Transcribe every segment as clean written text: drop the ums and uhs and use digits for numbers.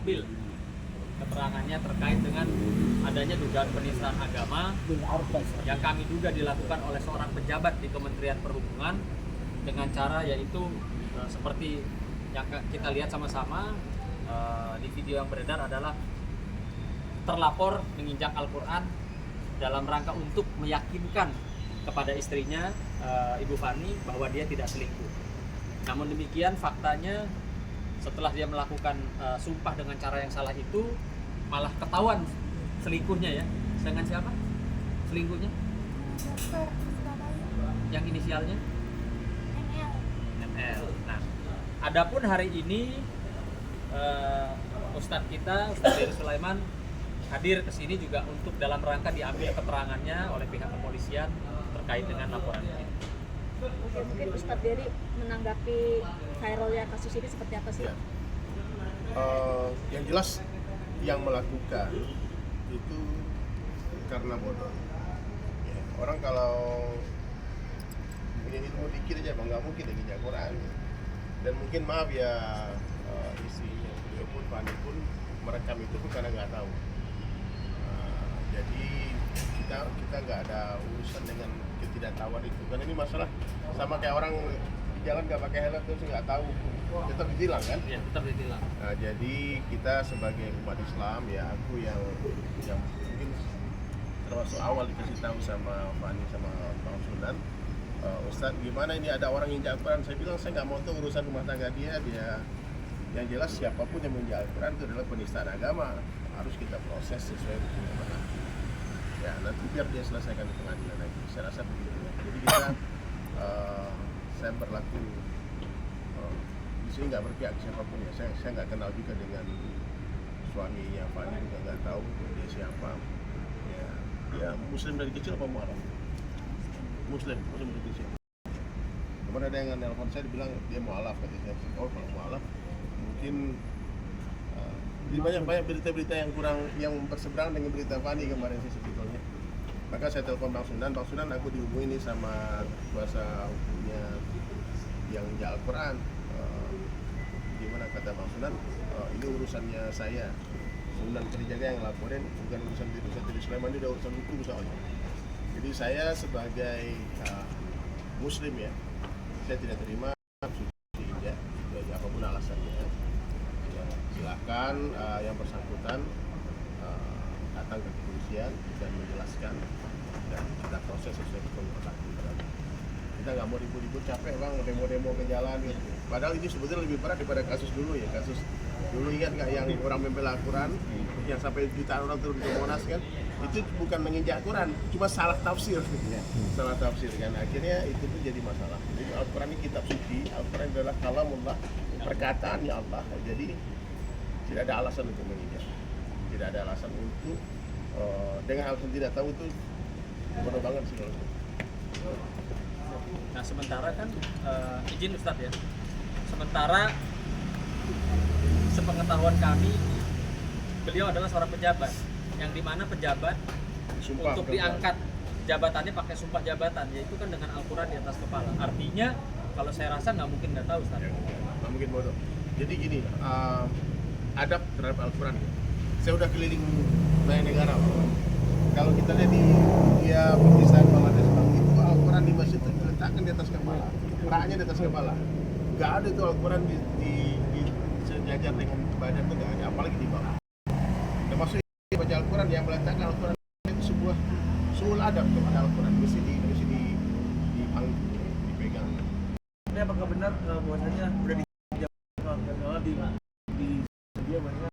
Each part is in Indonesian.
diambil keterangannya terkait dengan adanya dugaan penistaan agama yang kami duga dilakukan oleh seorang pejabat di Kementerian Perhubungan dengan cara yaitu seperti yang kita lihat sama-sama di video yang beredar adalah terlapor menginjak Al-Quran dalam rangka untuk meyakinkan kepada istrinya Ibu Fani bahwa dia tidak selingkuh. Namun demikian faktanya setelah dia melakukan sumpah dengan cara yang salah itu malah ketahuan selingkuhnya ya. Dengan siapa? Selingkuhnya? Yang inisialnya? ML. Nah, adapun hari ini Ustadz kita, Ustadz Dery Sulaiman hadir ke sini juga untuk dalam rangka diambil keterangannya oleh pihak kepolisian terkait dengan laporan ini. Oke, mungkin Ustadz Dery menanggapi viralnya kasus ini seperti apa sih? Ya. Yang jelas yang melakukan itu karena bodoh. Ya, orang kalau punya ilmu dikit aja, nggak mungkin lagi Quran. Dan mungkin maaf ya istrinya beliau pun Fani pun merekam itu pun karena nggak tahu. Jadi kita nggak ada urusan dengan ketidaktahuan itu. Karena ini masalah sama kayak orang di jalan nggak pakai helm terus nggak tahu, tetap ditilang kan? Iya, tetap ditilang. Nah, jadi kita sebagai umat Islam ya, aku yang mungkin termasuk awal dikasih tahu sama Fani sama Bang Sunan, Ustadz gimana ini ada orang injak Al-Quran. Saya bilang saya nggak mau tuh urusan rumah tangga dia. Yang jelas siapapun yang menginjak Al-Quran itu adalah penistaan agama, harus kita proses sesuai hukum. Ya nanti biar dia selesaikan di pengadilan lagi. Saya rasa begitu. Jadi kita saya berlaku di sini nggak berpihak siapapun ya. Saya nggak kenal juga dengan suaminya Fani, juga nggak tahu dia siapa. Ya Muslim dari kecil apa mualaf? Muslim dari kecil. Kemarin ada yang nelpon saya dibilang dia mualaf katanya. Oh kalau mualaf mungkin banyak berita-berita yang kurang yang berseberangan dengan berita Fani kemarin sih sebetulnya. Maka saya telepon Bang Sunan aku dihubungi nih sama kuasa hukumnya yang injak Al-Quran. Gimana kata Bang Sunan, ini urusannya saya. Sunan Kalijaga yang laporin, bukan urusan Ustadz Dery Sulaiman, ini udah urusan hukum soalnya. Jadi saya sebagai Muslim ya, saya tidak terima subsidi ya, apapun alasannya. Ya, silakan yang bersangkutan datang ke kepolisian dan menjelaskan dan kita proses sesuai hukum berlaku. Kita nggak mau ribut-ribut, capek bang demo-demo ke jalan gitu. Padahal ini sebetulnya lebih berat daripada kasus dulu ya. Kasus dulu ingat nggak yang orang membela Al-Quran yang sampai jutaan orang turun ke Monas kan? Itu bukan menginjak Quran, cuma salah tafsir. Salah tafsir kan, akhirnya itu pun jadi masalah. Jadi Al-Quran ini kitab suci, Al-Quran adalah kalamullah, perkataannya Allah. Jadi tidak ada alasan untuk menginjak, tidak ada alasan untuk dengan alasan tidak tahu itu bodoh banget sih kalau itu. Nah sementara kan izin Ustadz ya, sementara sepengetahuan kami beliau adalah seorang pejabat yang dimana pejabat Sumpah, untuk diangkat jabatannya pakai sumpah jabatan, yaitu kan dengan Al-Quran di atas kepala. Artinya kalau saya rasa nggak mungkin nggak tahu Ustadz. Nggak mungkin bodoh. Jadi gini, adab terhadap Al-Quran. Saya udah keliling banyak negara. Kalau kita lihat di penistaan Bangladesh itu Al-Quran di masjid itu diletakkan di atas kepala, raknya di atas kepala. Nggak ada itu Al-Quran di sejajar dengan badan itu nggak ada, apalagi di bawah. Termasuk baca Al-Quran yang meletakkan Al-Quran itu sebuah sul adab kepada Al-Quran, mesti dipegang. Ini apakah benar bahwasanya udah di dia banyak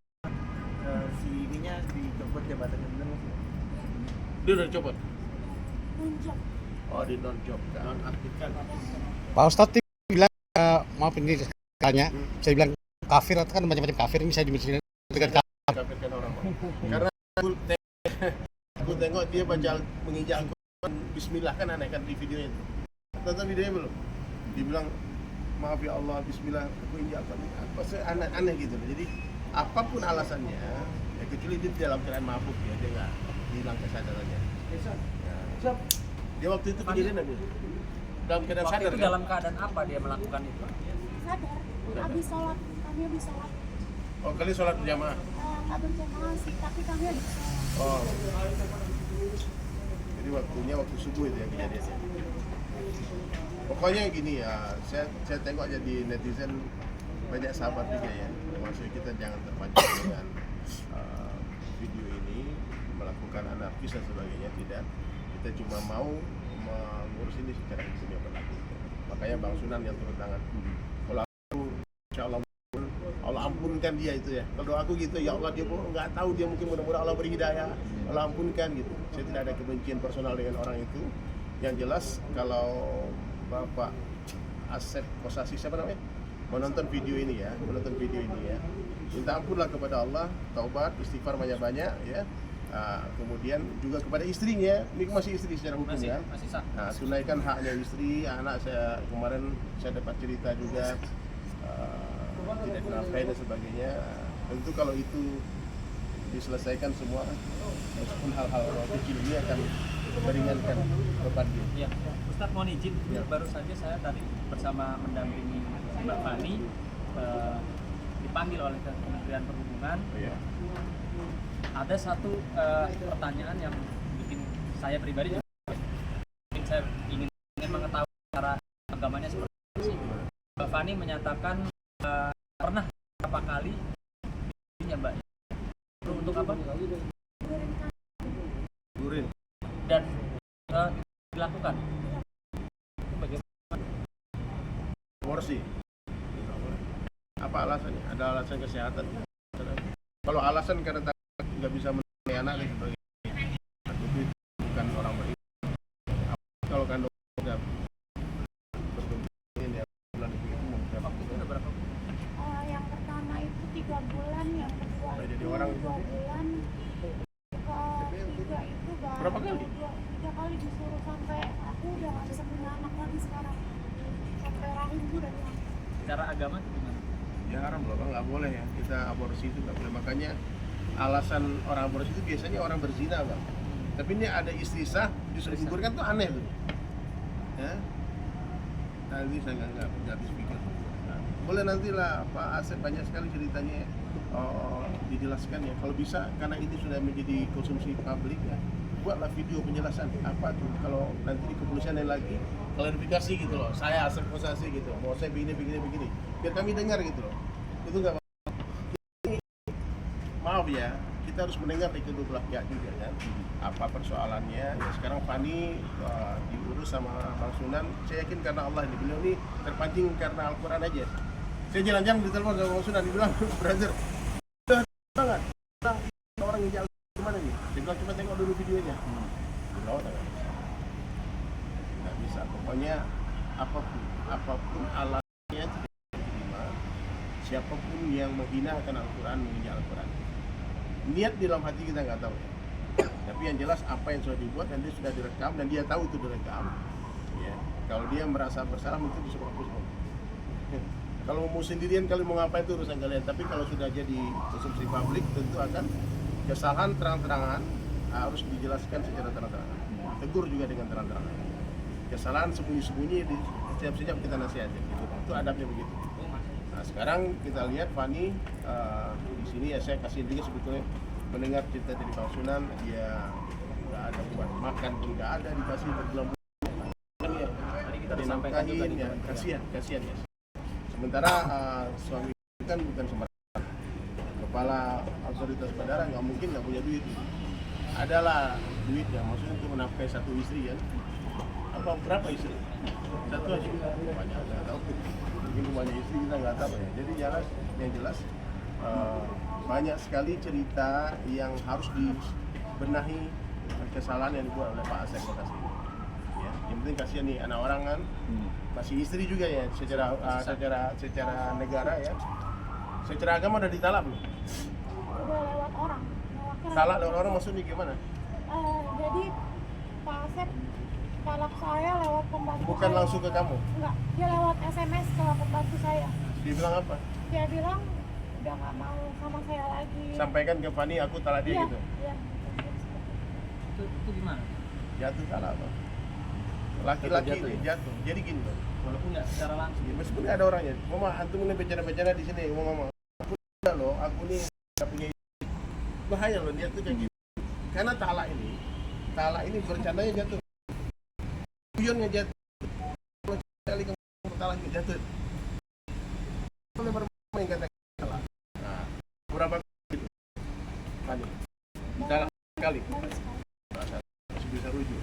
si ininya dicopot jabatannya, benar mas? Dia udah dicopot? Oh, di non-job kan? Non-aktifkan. Pak Ustadz bilang, maaf ini tanya, saya bilang kafir, kan macam-macam kafir, ini saya dimisikan dengan Kafirkan orang. Karena aku tengok dia baca menginjak Al-Quran Bismillah kan aneh kan di videonya itu. Tonton videonya belum? Dibilang maaf ya Allah Bismillah aku injak Al-Quran. Apa sih aneh gitu. Jadi apapun alasannya, ya kecuali dia dalam keadaan mabuk ya, dia nggak hilang kesadarannya. Ya. Dia waktu itu kejadian apa? Dalam keadaan Waktu sadar itu kan? dalam keadaan apa dia melakukan itu? Sadar, kami habis sholat. Oh, kalian sholat berjamaah. Nggak berjamaah sih, tapi kami ada sholat. Oh. Jadi waktunya waktu subuh itu yang kejadiannya. Pokoknya gini ya, saya tengok aja di netizen banyak sahabat juga ya. Maksudnya kita jangan terpancing dengan video ini melakukan anarkis dan sebagainya, tidak. Kita cuma mau mengurus ini secara hukum yang berlaku. Makanya Bang Sunan yang turun tangan. Kalau aku, insya Allah ampunkan dia itu ya. Kalau aku gitu, ya Allah dia pun nggak tahu, dia mungkin mudah-mudahan Allah beri hidayah, Allah ampunkan gitu. Saya tidak ada kebencian personal dengan orang itu. Yang jelas kalau Bapak Asep Kosasi siapa namanya menonton video ini ya, minta ampunlah kepada Allah, taubat, istighfar banyak-banyak ya. Kemudian juga kepada istrinya, ini masih istri secara hukum ya. Masih sah. Nah, tunaikan haknya istri, anak saya kemarin saya dapat cerita juga tidak dinafkahi dan sebagainya. Tentu kalau itu diselesaikan semua, meskipun hal-hal kecil ini akan meringankan beban dia. Ya, Ustadz mohon izin, Ya. baru saja saya tadi bersama mendampingi Mbak Fani dipanggil oleh Kementerian Perhubungan. Ya. Ada satu pertanyaan yang bikin saya pribadi juga, mungkin saya ingin mengetahui cara agamanya seperti apa sih. Mbak Fani menyatakan pernah berapa kali ya Mbak? Untuk apa? Gurin. Dan dilakukan. Itu bagaimana? Aborsi. Apa alasannya? Ada alasan kesehatan. Kalau alasan karena nggak bisa mengenai anak dan sebagainya, itu bukan orang beriman. Kalau kandung udah berkembang ya bulan itu mau berapa? Waktu itu udah berapa? Yang pertama itu 3 bulan, yang kedua Jadi itu orang 2 bulan, ketiga itu baru Berapa kali? 3 kali disuruh, sampai aku udah nggak bisa punya anak lagi sekarang, sampai rahim gue udah hilang. Secara agama itu gimana? Ya haram loh, nggak boleh ya. Kita aborsi itu nggak boleh. Makanya alasan orang aborsi itu biasanya orang berzina bang. Tapi ini ada istri sah disuruh gugurkan tuh aneh tuh. Ya. Nanti saya nggak habis pikir. Nah, boleh nantilah Pak Asep banyak sekali ceritanya dijelaskan ya. Kalau bisa karena ini sudah menjadi konsumsi publik ya. Buatlah video penjelasan apa tuh kalau nanti di kepolisian ada lagi klarifikasi gitu loh. Saya Asep Kosasi gitu. Mau saya begini. Biar kami dengar gitu loh. Itu nggak maaf ya, kita harus mendengar dari kedua belah pihak juga kan. Apa persoalannya? Ya sekarang Fani diurus sama Bang Sunan. Saya yakin karena Allah ini, beliau ini terpancing karena Al-Quran aja. Saya jalan-jalan di telepon sama Bang Sunan, dia bilang, brother, udah banget. Orang yang jalan kemana nih? Dia bilang cuma tengok dulu videonya. Di laut kan? Nggak bisa. Pokoknya apapun alatnya tidak diterima. Siapapun yang menghina akan Al-Quran, menginjak Al-Quran. Niat di dalam hati kita nggak tahu ya. Tapi yang jelas apa yang sudah dibuat dan dia sudah direkam dan dia tahu itu direkam ya. Kalau dia merasa bersalah mungkin disuruh hapus. Kalau mau sendirian, kalau mau ngapain itu urusan kalian. Tapi kalau sudah jadi konsumsi publik tentu akan kesalahan terang-terangan harus dijelaskan secara terang-terangan. Tegur juga dengan terang-terangan. Kesalahan sembunyi-sembunyi di setiap kita nasihati gitu. Itu adabnya begitu. Nah sekarang kita lihat Fani di sini ya, saya kasih juga sebetulnya mendengar cerita dari Bang Sunan, dia nggak ada buat makan pun nggak ada, dikasih berbulan-bulan kan ya, dinafkahin ya, kasihan ya. Sementara suami kan bukan sembarangan kepala otoritas bandara, nggak mungkin nggak punya duit. Adalah duit ya, maksudnya untuk menafkahi satu istri kan. Apa berapa istri? Satu aja, banyak nggak tahu. Mungkin banyak istri kita nggak tahu ya. Jadi yang jelas banyak sekali cerita yang harus dibenahi kesalahan yang dibuat oleh Pak Asep Kosasi. Ya, yang penting kasihan nih anak orang kan, masih istri juga ya secara negara ya. Secara agama udah ditalak belum? Udah lewat orang. Talak lewat orang maksudnya gimana? Jadi Pak Asep talak saya lewat pembantu. Bukan saya. langsung ke kamu? Enggak, dia lewat SMS ke pembantu saya. Dia bilang apa? Dia bilang udah nggak mau sama saya lagi. Sampaikan ke Fani aku talak dia Iya, gitu. iya. Itu gimana? Jatuh talak apa? Laki-laki ini jatuh. Jadi gini loh. Walaupun nggak secara langsung. Ya, meskipun nggak ada orangnya, mama antum ini bicara di sini, mama. Aku udah loh, aku bahaya loh niat tuh kayak gini. Karena talak ini bercandanya jatuh, guyonnya jatuh, kalau kali kamu talak jatuh, boleh bermain kata talak. Nah, berapa kali? Pani, talak kali, baru sekali. masih bisa rujuk.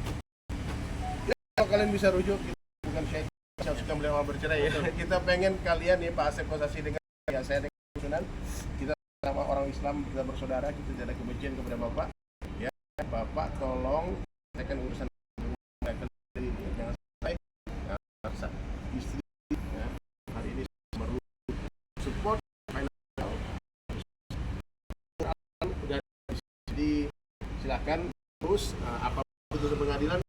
Ya, kalau kalian bisa rujuk, kita bukan saya suka melihat orang bercerai ya. Kita pengen kalian ya Pak Asep Kosasi dengan ya saya dengan Sunan, kita sama orang Islam, kita bersaudara, kita tidak ada kebencian kepada Bapak. Ya, Bapak tolong selesaikan urusan rumah ini, jangan sampai istri ya, hari ini baru support financial. Udah jadi silakan terus apa putusan pengadilan